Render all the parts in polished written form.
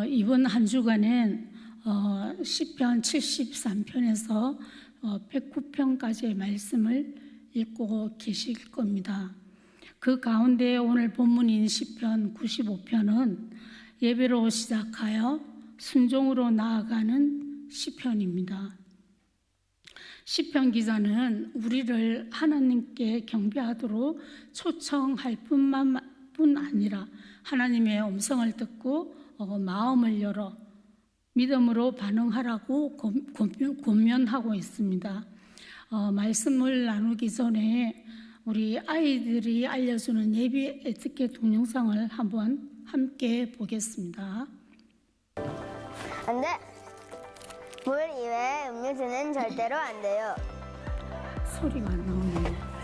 이번 한 주간엔 시편 73편에서 109편까지의 말씀을 읽고 계실 겁니다. 그 가운데 오늘 본문인 시편 95편은 예배로 시작하여 순종으로 나아가는 시편입니다. 시편 기자는 우리를 하나님께 경배하도록 초청할 뿐 아니라 하나님의 음성을 듣고 마음을 열어 믿음으로 반응하라고 권면하고 있습니다. 말씀을 나누기 전에 우리 아이들이 알려주는 예배 에티켓 동영상을 한번 함께 보겠습니다. 안 돼! 물 이외에 음료수는 절대로 안 돼요. 소리가 안 나오네요.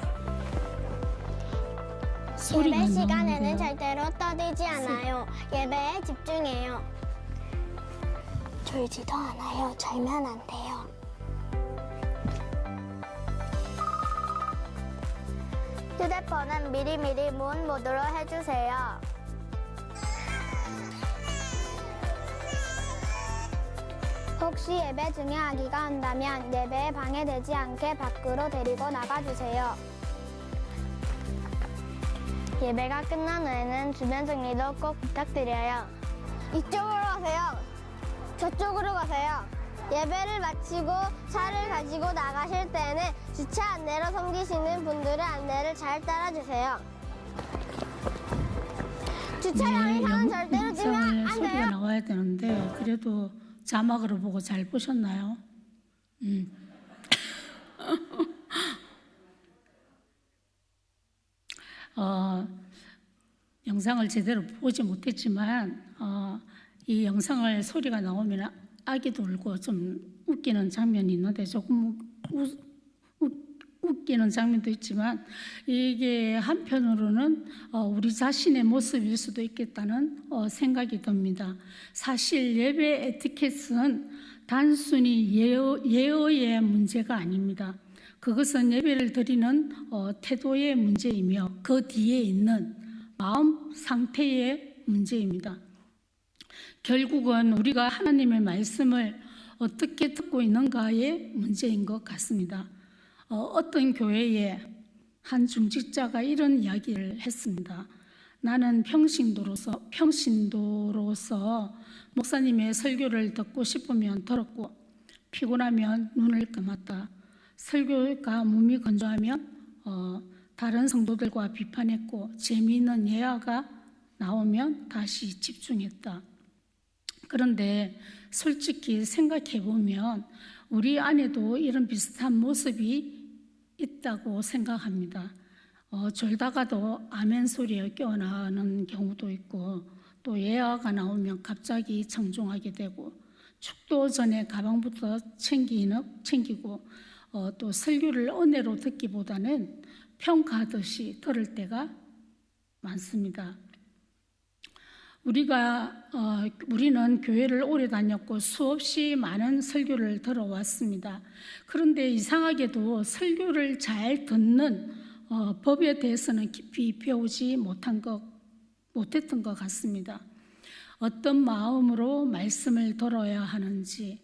예배 시간에는 절대로 떠들지 않아요. 예배에 집중해요. 졸지도 않아요. 졸면 안 돼요. 휴대폰은 미리미리 문 모드로 해주세요. 혹시 예배 중에 아기가 온다면 예배에 방해되지 않게 밖으로 데리고 나가주세요. 예배가 끝난 후에는 주변 정리도 꼭 부탁드려요. 이쪽으로 가세요. 저쪽으로 가세요. 예배를 마치고 차를 가지고 나가실 때는 주차 안내로 섬기시는 분들의 안내를 잘 따라주세요. 주차장에서는 절대로 뛰면 안 소리가 돼요. 나와야 되는데 그래도 자막으로 보고 잘 보셨나요? 영상을 제대로 보지 못했지만 이 영상을 소리가 나오면 아기도 울고 좀 웃기는 장면이 있는데 조금 웃기는 장면도 있지만 이게 한편으로는 우리 자신의 모습일 수도 있겠다는 생각이 듭니다. 사실 예배 에티켓은 단순히 예어의 문제가 아닙니다. 그것은 예배를 드리는 태도의 문제이며 그 뒤에 있는 마음 상태의 문제입니다. 결국은 우리가 하나님의 말씀을 어떻게 듣고 있는가의 문제인 것 같습니다. 어떤 교회에 한 중직자가 이런 이야기를 했습니다. 나는 평신도로서 목사님의 설교를 듣고 싶으면 들었고 피곤하면 눈을 감았다. 설교가 몸이 건조하면 다른 성도들과 비판했고 재미있는 예화가 나오면 다시 집중했다. 그런데 솔직히 생각해보면 우리 안에도 이런 비슷한 모습이 있다고 생각합니다. 졸다가도 아멘 소리에 깨어나는 경우도 있고 또 예화가 나오면 갑자기 청종하게 되고 축도 전에 가방부터 챙기고 또 설교를 은혜로 듣기보다는 평가하듯이 들을 때가 많습니다. 우리는 교회를 오래 다녔고 수없이 많은 설교를 들어왔습니다. 그런데 이상하게도 설교를 잘 듣는 법에 대해서는 깊이 배우지 못했던 것 같습니다. 어떤 마음으로 말씀을 들어야 하는지,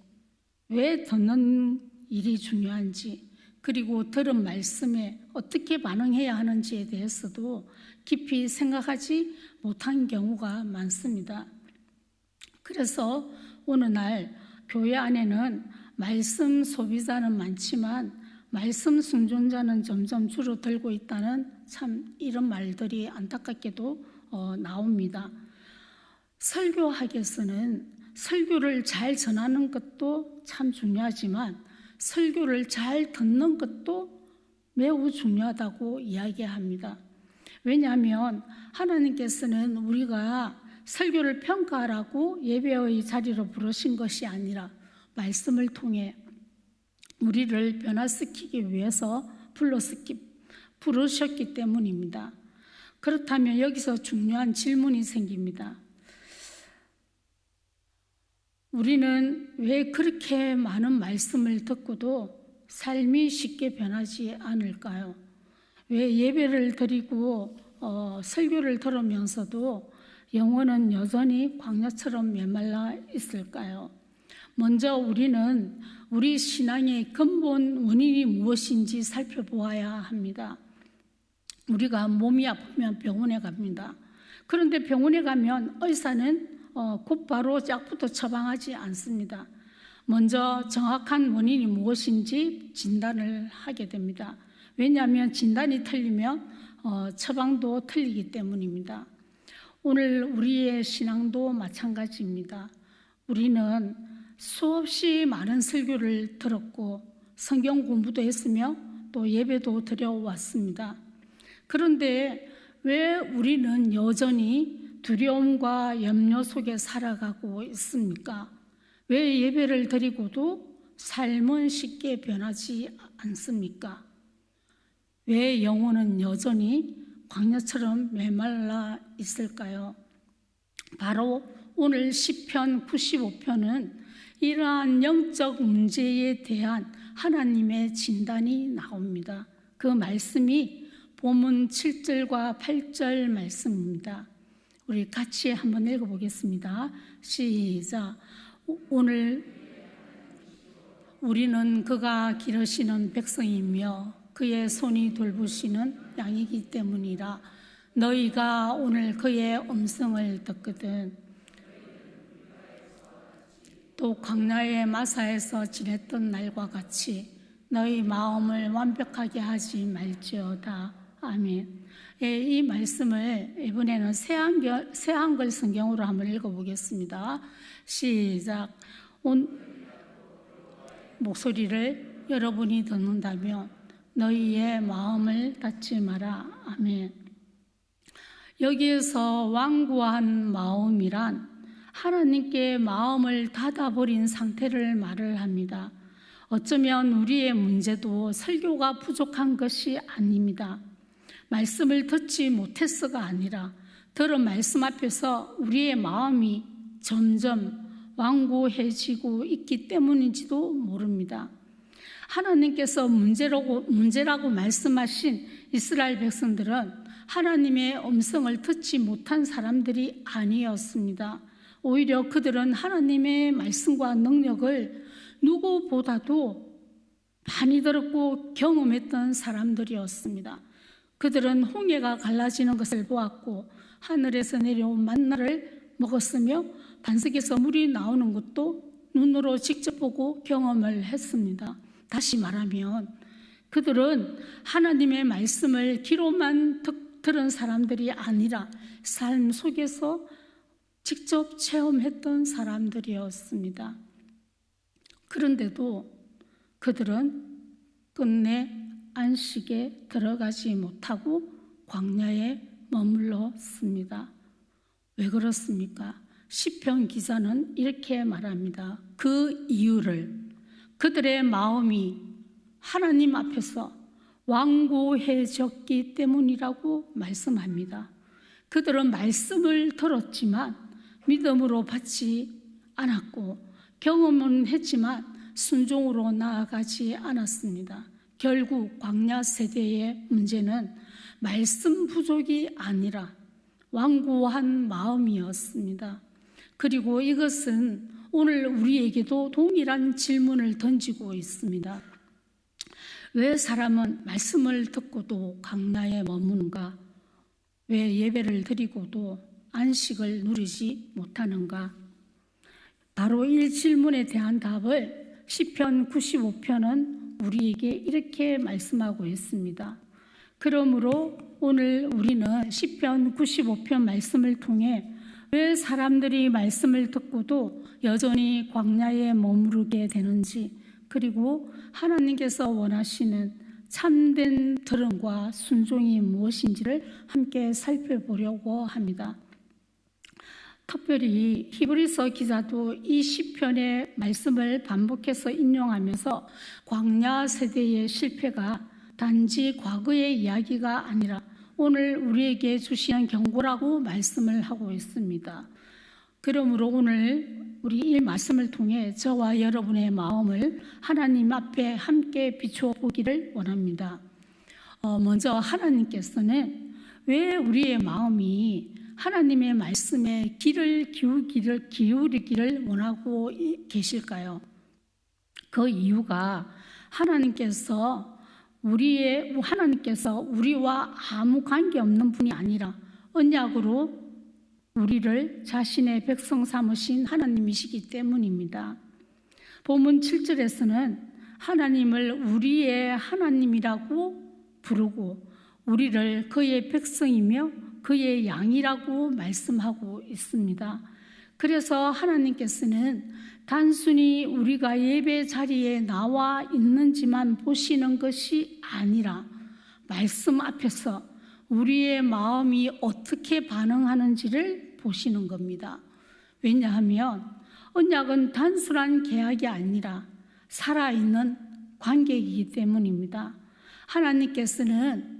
왜 듣는 일이 중요한지, 그리고 들은 말씀에 어떻게 반응해야 하는지에 대해서도 깊이 생각하지 못한 경우가 많습니다. 그래서 어느 날 교회 안에는 말씀 소비자는 많지만 말씀 순종자는 점점 줄어들고 있다는 참 이런 말들이 안타깝게도 나옵니다. 설교학에서는 설교를 잘 전하는 것도 참 중요하지만 설교를 잘 듣는 것도 매우 중요하다고 이야기합니다. 왜냐하면 하나님께서는 우리가 설교를 평가하라고 예배의 자리로 부르신 것이 아니라 말씀을 통해 우리를 변화시키기 위해서 부르셨기 때문입니다. 그렇다면 여기서 중요한 질문이 생깁니다. 우리는 왜 그렇게 많은 말씀을 듣고도 삶이 쉽게 변하지 않을까요? 왜 예배를 드리고 설교를 들으면서도 영혼은 여전히 광야처럼 메말라 있을까요? 먼저 우리는 우리 신앙의 근본 원인이 무엇인지 살펴보아야 합니다. 우리가 몸이 아프면 병원에 갑니다. 그런데 병원에 가면 의사는 곧바로 약부터 처방하지 않습니다. 먼저 정확한 원인이 무엇인지 진단을 하게 됩니다. 왜냐하면 진단이 틀리면 처방도 틀리기 때문입니다. 오늘 우리의 신앙도 마찬가지입니다. 우리는 수없이 많은 설교를 들었고 성경 공부도 했으며 또 예배도 드려왔습니다. 그런데 왜 우리는 여전히 두려움과 염려 속에 살아가고 있습니까? 왜 예배를 드리고도 삶은 쉽게 변하지 않습니까? 왜 영혼은 여전히 광야처럼 메말라 있을까요? 바로 오늘 시편 95편은 이러한 영적 문제에 대한 하나님의 진단이 나옵니다. 그 말씀이 본문 7절과 8절 말씀입니다. 우리 같이 한번 읽어보겠습니다. 시작. 오늘 우리는 그가 기르시는 백성이며 그의 손이 돌보시는 양이기 때문이라. 너희가 오늘 그의 음성을 듣거든 또 광야의 마사에서 지냈던 날과 같이 너희 마음을 완벽하게 하지 말지어다. 아멘. 이 말씀을 이번에는 새한글 성경으로 한번 읽어보겠습니다. 시작. 목소리를 여러분이 듣는다면 너희의 마음을 닫지 마라. 아멘. 여기에서 완고한 마음이란 하나님께 마음을 닫아버린 상태를 말을 합니다. 어쩌면 우리의 문제도 설교가 부족한 것이 아닙니다. 말씀을 듣지 못했어가 아니라 들은 말씀 앞에서 우리의 마음이 점점 완고해지고 있기 때문인지도 모릅니다. 하나님께서 문제라고 말씀하신 이스라엘 백성들은 하나님의 음성을 듣지 못한 사람들이 아니었습니다. 오히려 그들은 하나님의 말씀과 능력을 누구보다도 많이 들었고 경험했던 사람들이었습니다. 그들은 홍해가 갈라지는 것을 보았고 하늘에서 내려온 만나를 먹었으며 반석에서 물이 나오는 것도 눈으로 직접 보고 경험을 했습니다. 다시 말하면 그들은 하나님의 말씀을 귀로만 들은 사람들이 아니라 삶 속에서 직접 체험했던 사람들이었습니다. 그런데도 그들은 끝내 안식에 들어가지 못하고 광야에 머물렀습니다. 왜 그렇습니까? 시편 기자는 이렇게 말합니다. 그 이유를 그들의 마음이 하나님 앞에서 완고해졌기 때문이라고 말씀합니다. 그들은 말씀을 들었지만 믿음으로 받지 않았고 경험은 했지만 순종으로 나아가지 않았습니다. 결국 광야 세대의 문제는 말씀 부족이 아니라 완고한 마음이었습니다. 그리고 이것은 오늘 우리에게도 동일한 질문을 던지고 있습니다. 왜 사람은 말씀을 듣고도 광야에 머무는가? 왜 예배를 드리고도 안식을 누리지 못하는가? 바로 이 질문에 대한 답을 시편 95편은 우리에게 이렇게 말씀하고 있습니다. 그러므로 오늘 우리는 시편 95편 말씀을 통해 왜 사람들이 말씀을 듣고도 여전히 광야에 머무르게 되는지, 그리고 하나님께서 원하시는 참된 들음과 순종이 무엇인지를 함께 살펴보려고 합니다. 특별히 히브리서 기자도 이 시편의 말씀을 반복해서 인용하면서 광야 세대의 실패가 단지 과거의 이야기가 아니라 오늘 우리에게 주시는 경고라고 말씀을 하고 있습니다. 그러므로 오늘 우리 이 말씀을 통해 저와 여러분의 마음을 하나님 앞에 함께 비추어 보기를 원합니다. 먼저 하나님께서는 왜 우리의 마음이 하나님의 말씀에 귀를 기울이기를 원하고 계실까요? 그 이유가 하나님께서 우리와 아무 관계없는 분이 아니라 언약으로 우리를 자신의 백성 삼으신 하나님이시기 때문입니다. 본문 7절에서는 하나님을 우리의 하나님이라고 부르고 우리를 그의 백성이며 그의 양이라고 말씀하고 있습니다. 그래서 하나님께서는 단순히 우리가 예배 자리에 나와 있는지만 보시는 것이 아니라 말씀 앞에서 우리의 마음이 어떻게 반응하는지를 보시는 겁니다. 왜냐하면 언약은 단순한 계약이 아니라 살아있는 관계이기 때문입니다. 하나님께서는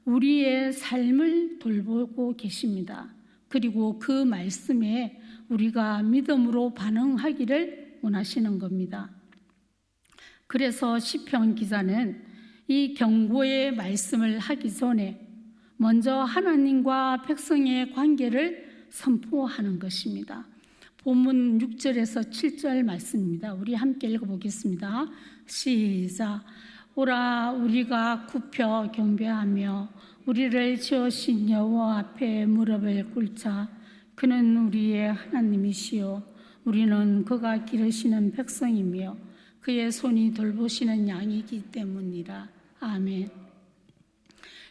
우리의 삶을 돌보고 계십니다. 그리고 그 말씀에 우리가 믿음으로 반응하기를 원하시는 겁니다. 그래서 시편 기자는 이 경고의 말씀을 하기 전에 먼저 하나님과 백성의 관계를 선포하는 것입니다. 본문 6절에서 7절 말씀입니다. 우리 함께 읽어보겠습니다. 시작. 오라 우리가 굽혀 경배하며 우리를 지으신 여호와 앞에 무릎을 꿇자. 그는 우리의 하나님이시요 우리는 그가 기르시는 백성이며 그의 손이 돌보시는 양이기 때문이라. 아멘.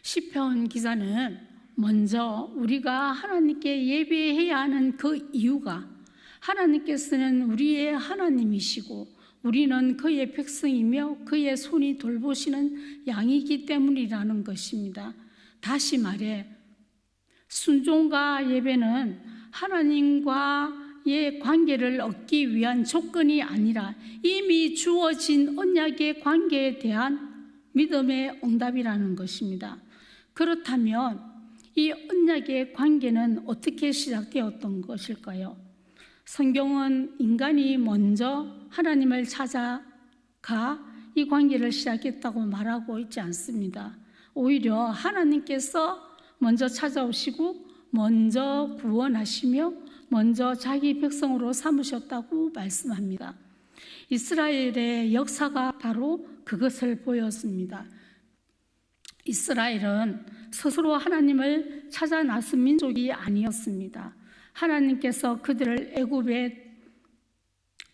시편 기자는 먼저 우리가 하나님께 예배해야 하는 그 이유가 하나님께서는 우리의 하나님이시고 우리는 그의 백성이며 그의 손이 돌보시는 양이기 때문이라는 것입니다. 다시 말해 순종과 예배는 하나님과의 관계를 얻기 위한 조건이 아니라 이미 주어진 언약의 관계에 대한 믿음의 응답이라는 것입니다. 그렇다면 이 언약의 관계는 어떻게 시작되었던 것일까요? 성경은 인간이 먼저 하나님을 찾아가 이 관계를 시작했다고 말하고 있지 않습니다. 오히려 하나님께서 먼저 찾아오시고 먼저 구원하시며 먼저 자기 백성으로 삼으셨다고 말씀합니다. 이스라엘의 역사가 바로 그것을 보였습니다. 이스라엘은 스스로 하나님을 찾아 나선 민족이 아니었습니다. 하나님께서 그들을 애굽의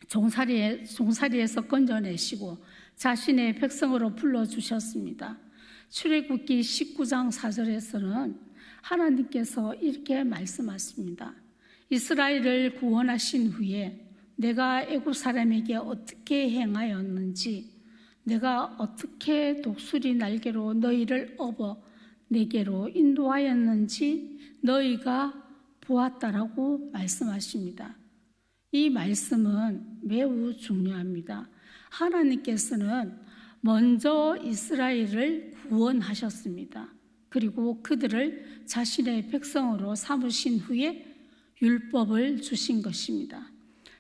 종살이에서 건져내시고 자신의 백성으로 불러주셨습니다. 출애굽기 19장 4절에서는 하나님께서 이렇게 말씀하십니다. 이스라엘을 구원하신 후에 내가 애굽 사람에게 어떻게 행하였는지 내가 어떻게 독수리 날개로 너희를 업어 내게로 인도하였는지 너희가 보았다라고 말씀하십니다. 이 말씀은 매우 중요합니다. 하나님께서는 먼저 이스라엘을 구원하셨습니다. 그리고 그들을 자신의 백성으로 삼으신 후에 율법을 주신 것입니다.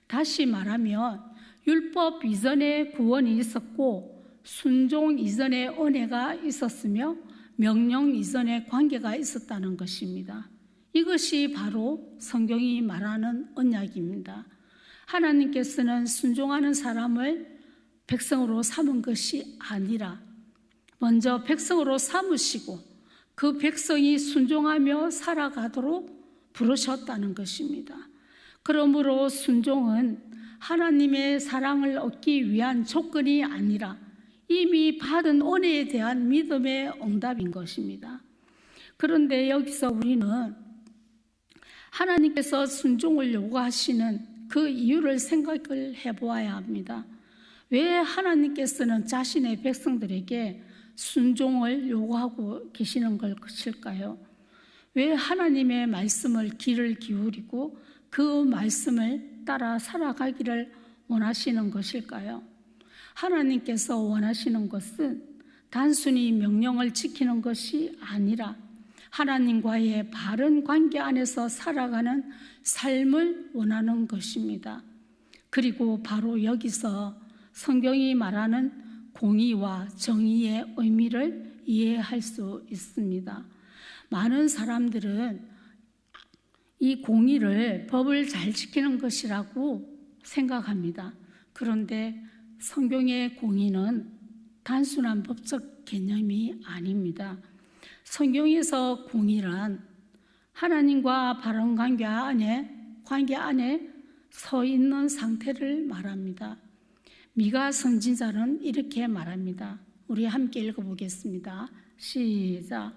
다시 말하면 율법 이전에 구원이 있었고 순종 이전에 은혜가 있었으며 명령 이전에 관계가 있었다는 것입니다. 이것이 바로 성경이 말하는 언약입니다. 하나님께서는 순종하는 사람을 백성으로 삼은 것이 아니라 먼저 백성으로 삼으시고 그 백성이 순종하며 살아가도록 부르셨다는 것입니다. 그러므로 순종은 하나님의 사랑을 얻기 위한 조건이 아니라 이미 받은 은혜에 대한 믿음의 응답인 것입니다. 그런데 여기서 우리는 하나님께서 순종을 요구하시는 그 이유를 생각을 해보아야 합니다. 왜 하나님께서는 자신의 백성들에게 순종을 요구하고 계시는 것일까요? 왜 하나님의 말씀을 귀를 기울이고 그 말씀을 따라 살아가기를 원하시는 것일까요? 하나님께서 원하시는 것은 단순히 명령을 지키는 것이 아니라 하나님과의 바른 관계 안에서 살아가는 삶을 원하는 것입니다. 그리고 바로 여기서 성경이 말하는 공의와 정의의 의미를 이해할 수 있습니다. 많은 사람들은 이 공의를 법을 잘 지키는 것이라고 생각합니다. 그런데 성경의 공의는 단순한 법적 개념이 아닙니다. 성경에서 공의란 하나님과 바른 관계 안에 서 있는 상태를 말합니다. 미가 선지자는 이렇게 말합니다. 우리 함께 읽어보겠습니다. 시작.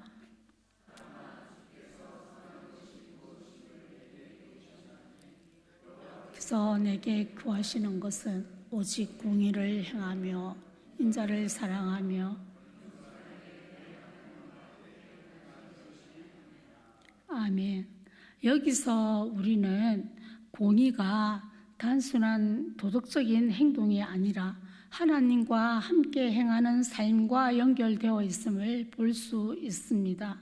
그래서 내게 구하시는 것은 오직 공의를 행하며 인자를 사랑하며 아멘. 여기서 우리는 공의가 단순한 도덕적인 행동이 아니라 하나님과 함께 행하는 삶과 연결되어 있음을 볼 수 있습니다.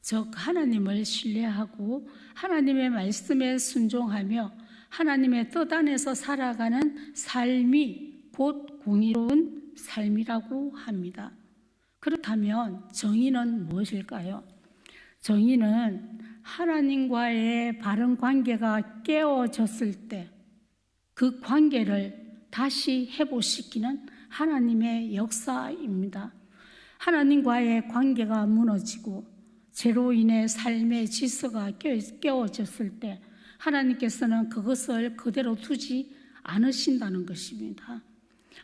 즉 하나님을 신뢰하고 하나님의 말씀에 순종하며 하나님의 뜻 안에서 살아가는 삶이 곧 공의로운 삶이라고 합니다. 그렇다면 정의는 무엇일까요? 정의는 하나님과의 바른 관계가 깨어졌을 때 그 관계를 다시 회복시키는 하나님의 역사입니다. 하나님과의 관계가 무너지고 죄로 인해 삶의 질서가 깨어졌을 때 하나님께서는 그것을 그대로 두지 않으신다는 것입니다.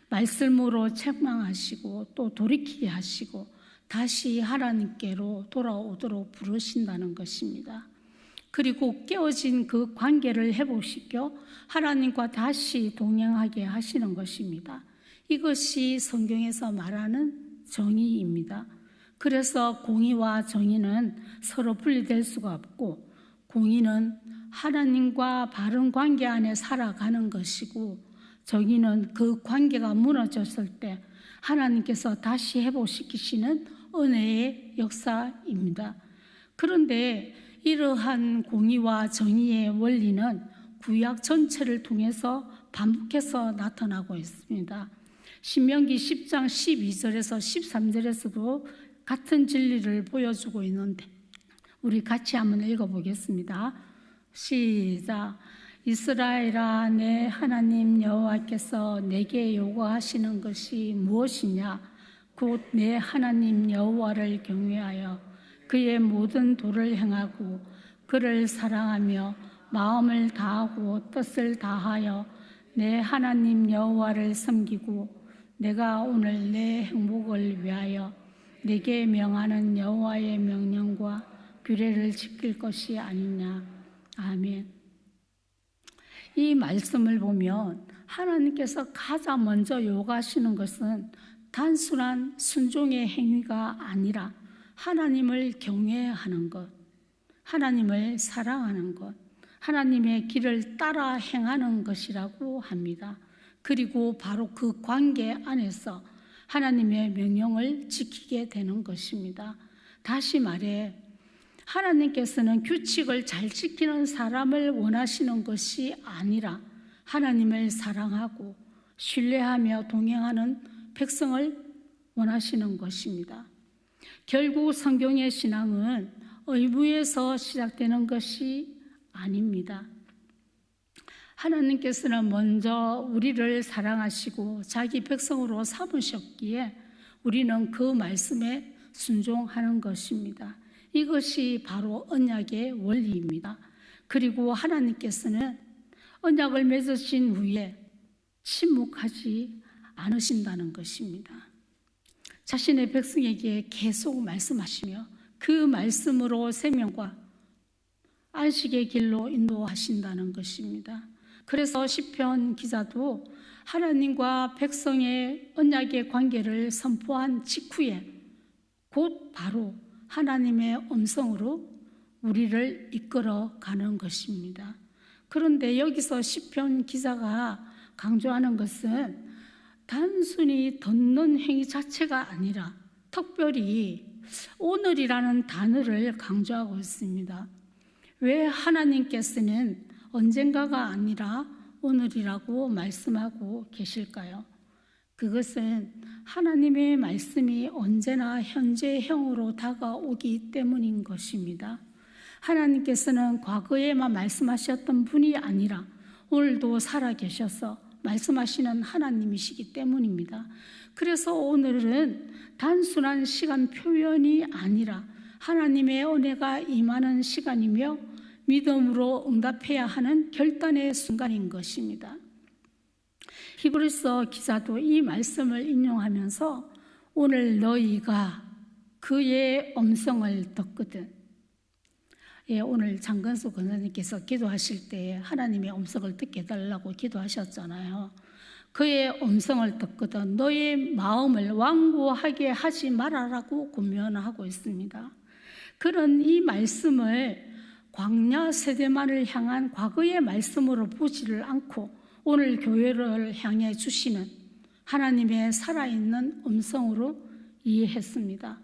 말씀으로 책망하시고 또 돌이키게 하시고 다시 하나님께로 돌아오도록 부르신다는 것입니다. 그리고 깨어진 그 관계를 회복시켜 하나님과 다시 동행하게 하시는 것입니다. 이것이 성경에서 말하는 정의입니다. 그래서 공의와 정의는 서로 분리될 수가 없고 공의는 하나님과 바른 관계 안에 살아가는 것이고 정의는 그 관계가 무너졌을 때 하나님께서 다시 회복시키시는 은혜의 역사입니다. 그런데 이러한 공의와 정의의 원리는 구약 전체를 통해서 반복해서 나타나고 있습니다. 신명기 10장 12절에서 13절에서도 같은 진리를 보여주고 있는데 우리 같이 한번 읽어보겠습니다. 시작. 이스라엘아, 내 하나님 여호와께서 내게 요구하시는 것이 무엇이냐? 곧 내 하나님 여호와를 경외하여 그의 모든 도를 행하고 그를 사랑하며 마음을 다하고 뜻을 다하여 내 하나님 여호와를 섬기고 내가 오늘 내 행복을 위하여 내게 명하는 여호와의 명령과 규례를 지킬 것이 아니냐. 아멘. 이 말씀을 보면 하나님께서 가장 먼저 요구하시는 것은 단순한 순종의 행위가 아니라 하나님을 경외하는 것, 하나님을 사랑하는 것, 하나님의 길을 따라 행하는 것이라고 합니다. 그리고 바로 그 관계 안에서 하나님의 명령을 지키게 되는 것입니다. 다시 말해 하나님께서는 규칙을 잘 지키는 사람을 원하시는 것이 아니라 하나님을 사랑하고 신뢰하며 동행하는 백성을 원하시는 것입니다. 결국 성경의 신앙은 의무에서 시작되는 것이 아닙니다. 하나님께서는 먼저 우리를 사랑하시고 자기 백성으로 삼으셨기에 우리는 그 말씀에 순종하는 것입니다. 이것이 바로 언약의 원리입니다. 그리고 하나님께서는 언약을 맺으신 후에 침묵하지 않으신다는 것입니다. 자신의 백성에게 계속 말씀하시며 그 말씀으로 생명과 안식의 길로 인도하신다는 것입니다. 그래서 시편 기자도 하나님과 백성의 언약의 관계를 선포한 직후에 곧 바로 하나님의 음성으로 우리를 이끌어 가는 것입니다. 그런데 여기서 시편 기자가 강조하는 것은 단순히 듣는 행위 자체가 아니라 특별히 오늘이라는 단어를 강조하고 있습니다. 왜 하나님께서는 언젠가가 아니라 오늘이라고 말씀하고 계실까요? 그것은 하나님의 말씀이 언제나 현재형으로 다가오기 때문인 것입니다. 하나님께서는 과거에만 말씀하셨던 분이 아니라 오늘도 살아계셔서 말씀하시는 하나님이시기 때문입니다. 그래서 오늘은 단순한 시간 표현이 아니라 하나님의 은혜가 임하는 시간이며 믿음으로 응답해야 하는 결단의 순간인 것입니다. 히브리서 기자도 이 말씀을 인용하면서 오늘 너희가 그의 음성을 듣거든. 오늘 장건수 권사님께서 기도하실 때 하나님의 음성을 듣게 해달라고 기도하셨잖아요. 그의 음성을 듣거든 너의 마음을 완고하게 하지 말아라고 권면하고 있습니다. 그런 이 말씀을 광야 세대만을 향한 과거의 말씀으로 보지를 않고 오늘 교회를 향해 주시는 하나님의 살아있는 음성으로 이해했습니다.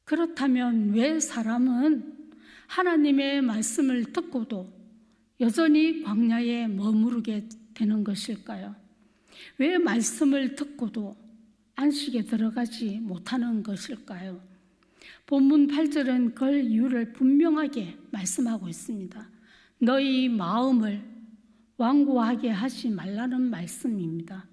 그렇다면 왜 사람은 하나님의 말씀을 듣고도 여전히 광야에 머무르게 되는 것일까요? 왜 말씀을 듣고도 안식에 들어가지 못하는 것일까요? 본문 8절은 그 이유를 분명하게 말씀하고 있습니다. 너희 마음을 완고하게 하지 말라는 말씀입니다.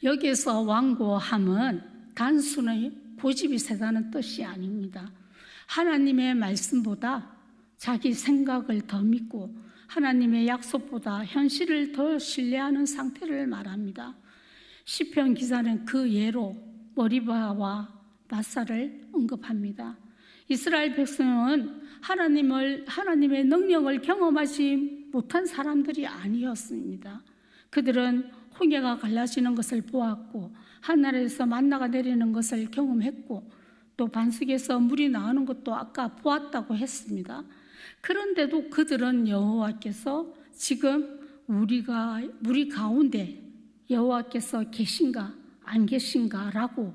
여기서 완고함은 단순히 고집이 세다는 뜻이 아닙니다. 하나님의 말씀보다 자기 생각을 더 믿고 하나님의 약속보다 현실을 더 신뢰하는 상태를 말합니다. 시편 기자는 그 예로 머리바와 마사를 언급합니다. 이스라엘 백성은 하나님의 능력을 경험하지 못한 사람들이 아니었습니다. 그들은 홍해가 갈라지는 것을 보았고 하늘에서 만나가 내리는 것을 경험했고 또 반석에서 물이 나오는 것도 아까 보았다고 했습니다. 그런데도 그들은 여호와께서 지금 우리 가운데 여호와께서 계신가 안 계신가 라고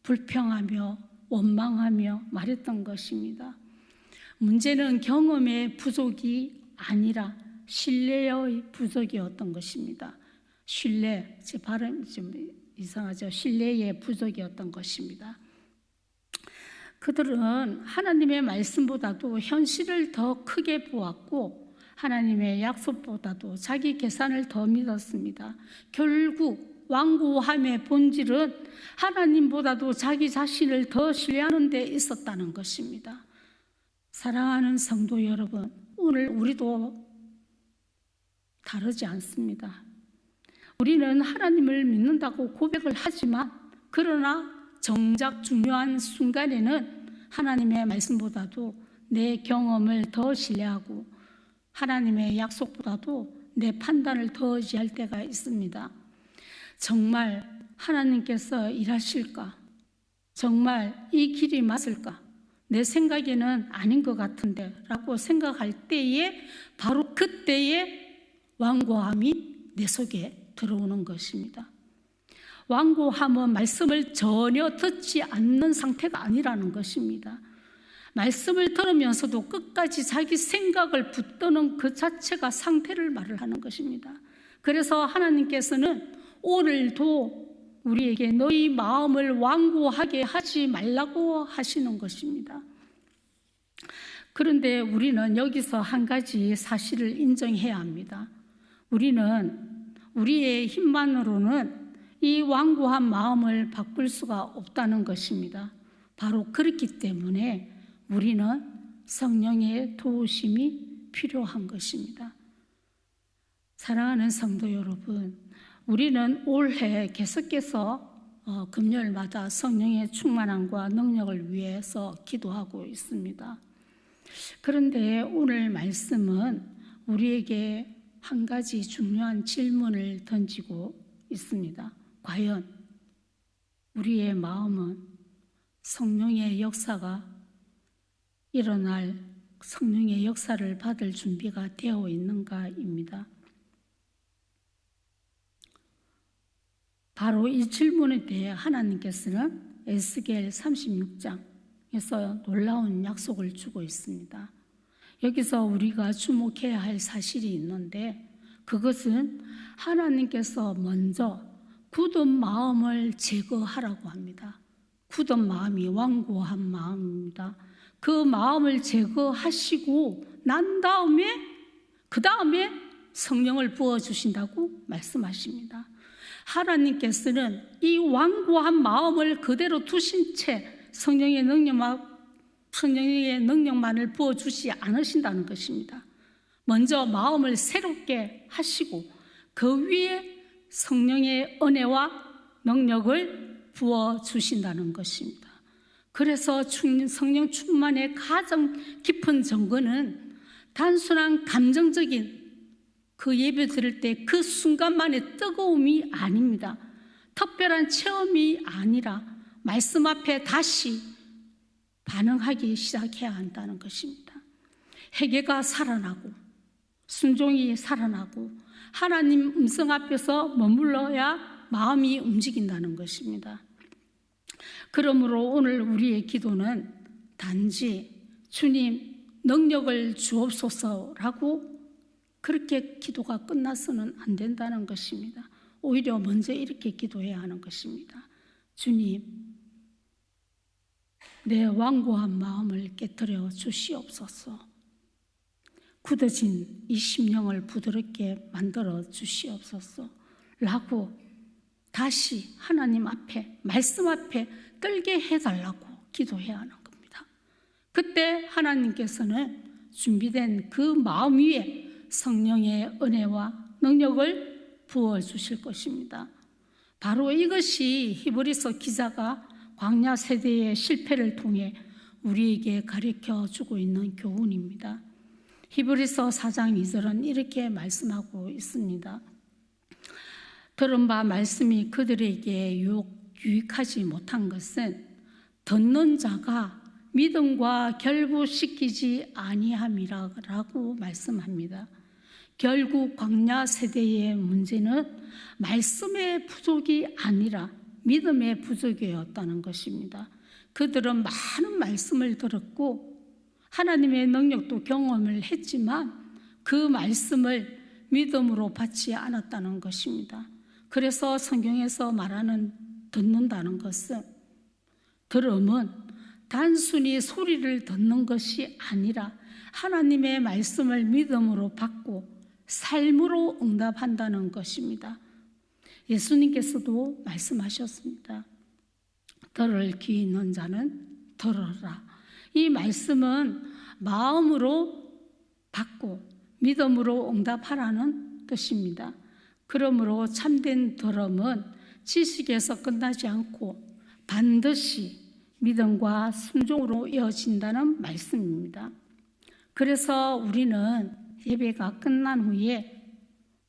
불평하며 원망하며 말했던 것입니다. 문제는 경험의 부족이 아니라 신뢰의 부족이었던 것입니다. 제 발음이 좀 이상하죠. 신뢰의 부족이었던 것입니다. 그들은 하나님의 말씀보다도 현실을 더 크게 보았고 하나님의 약속보다도 자기 계산을 더 믿었습니다. 결국 완고함의 본질은 하나님보다도 자기 자신을 더 신뢰하는 데 있었다는 것입니다. 사랑하는 성도 여러분, 오늘 우리도 다르지 않습니다. 우리는 하나님을 믿는다고 고백을 하지만 그러나 정작 중요한 순간에는 하나님의 말씀보다도 내 경험을 더 신뢰하고 하나님의 약속보다도 내 판단을 더 의지할 때가 있습니다. 정말 하나님께서 일하실까? 정말 이 길이 맞을까? 내 생각에는 아닌 것 같은데 라고 생각할 때에 바로 그때에 완고함이 내 속에 들어오는 것입니다. 완고함은 말씀을 전혀 듣지 않는 상태가 아니라는 것입니다. 말씀을 들으면서도 끝까지 자기 생각을 붙드는 그 자체가 상태를 말을 하는 것입니다. 그래서 하나님께서는 오늘도 우리에게 너희 마음을 완고하게 하지 말라고 하시는 것입니다. 그런데 우리는 여기서 한 가지 사실을 인정해야 합니다. 우리는 우리의 힘만으로는 이 완고한 마음을 바꿀 수가 없다는 것입니다. 바로 그렇기 때문에 우리는 성령의 도우심이 필요한 것입니다. 사랑하는 성도 여러분, 우리는 올해 계속해서 금요일마다 성령의 충만함과 능력을 위해서 기도하고 있습니다. 그런데 오늘 말씀은 우리에게 한 가지 중요한 질문을 던지고 있습니다. 과연 우리의 마음은 성령의 역사가 일어날 성령의 역사를 받을 준비가 되어 있는가입니다. 바로 이 질문에 대해 하나님께서는 에스겔 36장에서 놀라운 약속을 주고 있습니다. 여기서 우리가 주목해야 할 사실이 있는데 그것은 하나님께서 먼저 굳은 마음을 제거하라고 합니다. 굳은 마음이 완고한 마음입니다. 그 마음을 제거하시고 난 다음에 그 다음에 성령을 부어주신다고 말씀하십니다. 하나님께서는 이 완고한 마음을 그대로 두신 채 성령의 능력만을 부어주지 않으신다는 것입니다. 먼저 마음을 새롭게 하시고 그 위에 성령의 은혜와 능력을 부어주신다는 것입니다. 그래서 성령 충만의 가장 깊은 증거는 단순한 감정적인 그 예배 드릴 때 그 순간만의 뜨거움이 아닙니다. 특별한 체험이 아니라 말씀 앞에 다시 반응하기 시작해야 한다는 것입니다. 회개가 살아나고 순종이 살아나고 하나님 음성 앞에서 머물러야 마음이 움직인다는 것입니다. 그러므로 오늘 우리의 기도는 단지 주님 능력을 주옵소서라고 그렇게 기도가 끝나서는 안 된다는 것입니다. 오히려 먼저 이렇게 기도해야 하는 것입니다. 주님, 내 완고한 마음을 깨뜨려 주시옵소서. 굳어진 이 심령을 부드럽게 만들어 주시옵소서 라고 다시 하나님 앞에 말씀 앞에 떨게 해달라고 기도해야 하는 겁니다. 그때 하나님께서는 준비된 그 마음 위에 성령의 은혜와 능력을 부어주실 것입니다. 바로 이것이 히브리서 기자가 광야 세대의 실패를 통해 우리에게 가르쳐주고 있는 교훈입니다. 히브리서 4장 2절은 이렇게 말씀하고 있습니다. 들은 바 말씀이 그들에게 유익하지 못한 것은 듣는 자가 믿음과 결부시키지 아니함이라고 말씀합니다. 결국 광야 세대의 문제는 말씀의 부족이 아니라 믿음의 부족이었다는 것입니다. 그들은 많은 말씀을 들었고 하나님의 능력도 경험을 했지만 그 말씀을 믿음으로 받지 않았다는 것입니다. 그래서 성경에서 말하는 듣는다는 것은 들음은 단순히 소리를 듣는 것이 아니라 하나님의 말씀을 믿음으로 받고 삶으로 응답한다는 것입니다. 예수님께서도 말씀하셨습니다. 들을 귀 있는 자는 들으라. 이 말씀은 마음으로 받고 믿음으로 응답하라는 뜻입니다. 그러므로 참된 들음은 지식에서 끝나지 않고 반드시 믿음과 순종으로 이어진다는 말씀입니다. 그래서 우리는 예배가 끝난 후에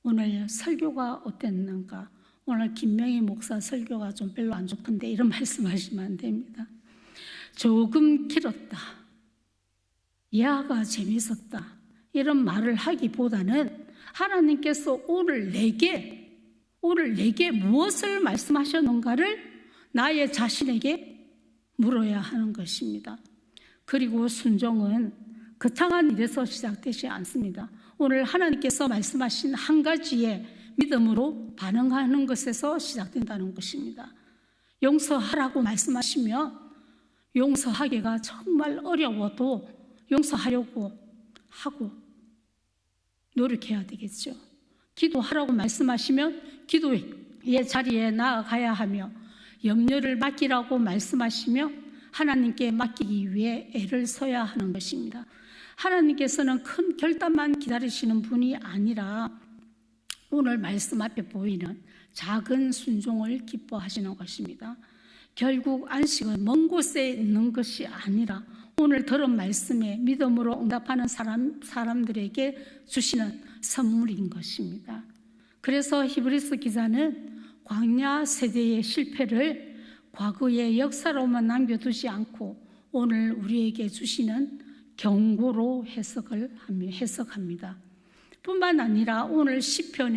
오늘 설교가 어땠는가? 오늘 김명희 목사 설교가 좀 별로 안 좋던데 이런 말씀하시면 안 됩니다. 조금 길었다. 야가 재밌었다. 이런 말을 하기보다는 하나님께서 오늘 내게 무엇을 말씀하셨는가를 나의 자신에게 물어야 하는 것입니다. 그리고 순종은 거창한 일에서 시작되지 않습니다. 오늘 하나님께서 말씀하신 한 가지의 믿음으로 반응하는 것에서 시작된다는 것입니다. 용서하라고 말씀하시면 용서하기가 정말 어려워도 용서하려고 하고 노력해야 되겠죠. 기도하라고 말씀하시면 기도의 자리에 나아가야 하며 염려를 맡기라고 말씀하시며 하나님께 맡기기 위해 애를 써야 하는 것입니다. 하나님께서는 큰 결단만 기다리시는 분이 아니라 오늘 말씀 앞에 보이는 작은 순종을 기뻐하시는 것입니다. 결국 안식은 먼 곳에 있는 것이 아니라 오늘 들은 말씀에 믿음으로 응답하는 사람들에게 주시는 선물인 것입니다. 그래서 히브리서 기자는 광야 세대의 실패를 과거의 역사로만 남겨두지 않고 오늘 우리에게 주시는 경고로 해석합니다. 뿐만 아니라 오늘 시편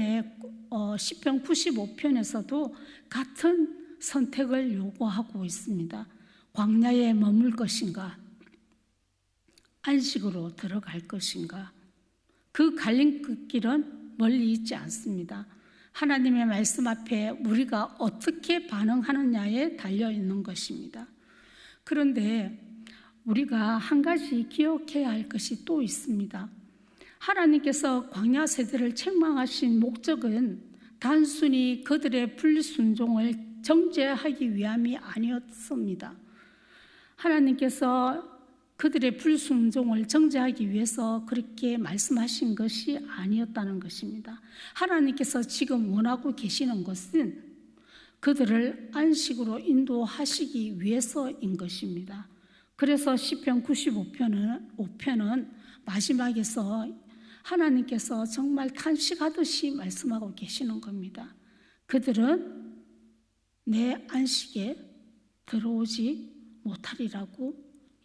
95편에서도 같은 선택을 요구하고 있습니다. 광야에 머물 것인가? 안식으로 들어갈 것인가? 그 갈림길은 멀리 있지 않습니다. 하나님의 말씀 앞에 우리가 어떻게 반응하느냐에 달려 있는 것입니다. 그런데 우리가 한 가지 기억해야 할 것이 또 있습니다. 하나님께서 광야 세대를 책망하신 목적은 단순히 그들의 불순종을 정죄하기 위함이 아니었습니다. 하나님께서 그들의 불순종을 정죄하기 위해서 그렇게 말씀하신 것이 아니었다는 것입니다. 하나님께서 지금 원하고 계시는 것은 그들을 안식으로 인도하시기 위해서인 것입니다. 그래서 시편 95편은 마지막에서 하나님께서 정말 탄식하듯이 말씀하고 계시는 겁니다. 그들은 내 안식에 들어오지 못하리라고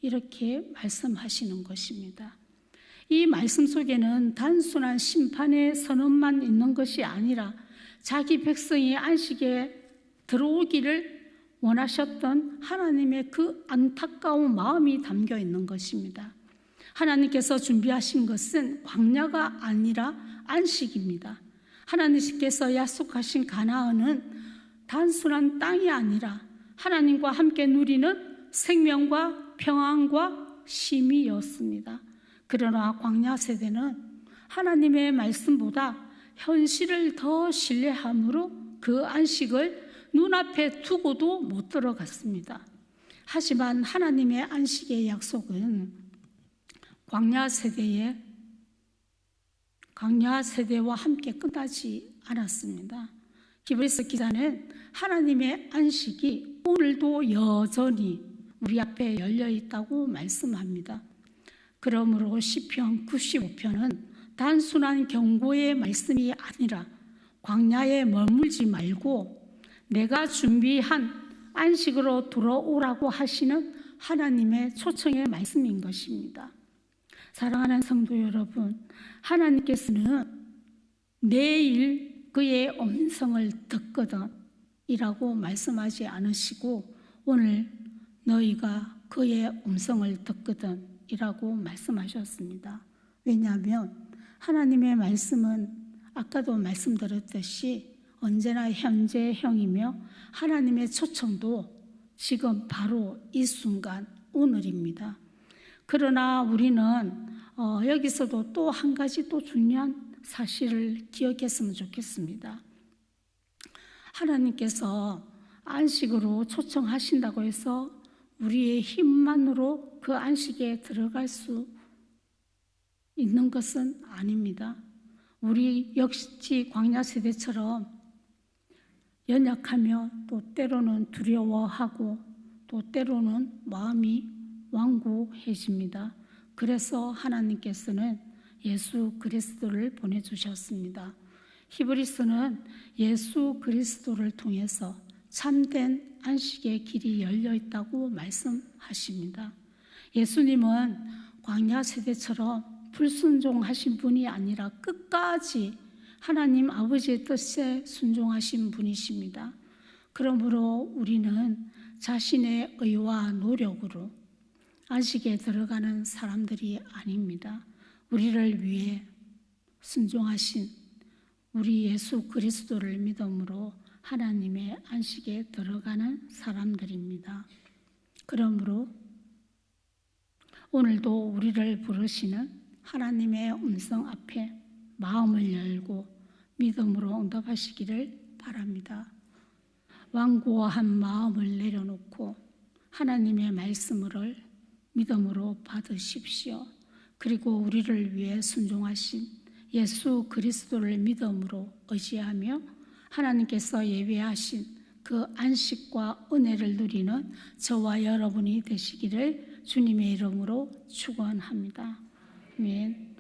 이렇게 말씀하시는 것입니다. 이 말씀 속에는 단순한 심판의 선언만 있는 것이 아니라 자기 백성이 안식에 들어오기를 원하셨던 하나님의 그 안타까운 마음이 담겨 있는 것입니다. 하나님께서 준비하신 것은 광야가 아니라 안식입니다. 하나님께서 약속하신 가나안은 단순한 땅이 아니라 하나님과 함께 누리는 생명과 평안과 쉼이었습니다. 그러나 광야 세대는 하나님의 말씀보다 현실을 더 신뢰함으로 그 안식을 눈앞에 두고도 못 들어갔습니다. 하지만 하나님의 안식의 약속은 광야 세대와 함께 끝나지 않았습니다. 히브리서 기자는 하나님의 안식이 오늘도 여전히 우리 앞에 열려 있다고 말씀합니다. 그러므로 시편 95편은 단순한 경고의 말씀이 아니라 광야에 머물지 말고 내가 준비한 안식으로 돌아오라고 하시는 하나님의 초청의 말씀인 것입니다. 사랑하는 성도 여러분, 하나님께서는 내일 그의 음성을 듣거든 이라고 말씀하지 않으시고 오늘 너희가 그의 음성을 듣거든 이라고 말씀하셨습니다. 왜냐하면 하나님의 말씀은 아까도 말씀드렸듯이 언제나 현재형이며 하나님의 초청도 지금 바로 이 순간 오늘입니다. 그러나 우리는 여기서도 또 한 가지 또 중요한 사실을 기억했으면 좋겠습니다. 하나님께서 안식으로 초청하신다고 해서 우리의 힘만으로 그 안식에 들어갈 수 있는 것은 아닙니다. 우리 역시 광야 세대처럼 연약하며 또 때로는 두려워하고 또 때로는 마음이 완고해집니다. 그래서 하나님께서는 예수 그리스도를 보내주셨습니다. 히브리서는 예수 그리스도를 통해서 참된 안식의 길이 열려 있다고 말씀하십니다. 예수님은 광야 세대처럼 불순종하신 분이 아니라 끝까지 하나님 아버지의 뜻에 순종하신 분이십니다. 그러므로 우리는 자신의 의와 노력으로 안식에 들어가는 사람들이 아닙니다. 우리를 위해 순종하신 우리 예수 그리스도를 믿음으로 하나님의 안식에 들어가는 사람들입니다. 그러므로 오늘도 우리를 부르시는 하나님의 음성 앞에 마음을 열고 믿음으로 응답하시기를 바랍니다. 완고한 마음을 내려놓고 하나님의 말씀을 믿음으로 받으십시오. 그리고 우리를 위해 순종하신 예수 그리스도를 믿음으로 의지하며 하나님께서 예비하신 그 안식과 은혜를 누리는 저와 여러분이 되시기를 주님의 이름으로 축원합니다. 아멘.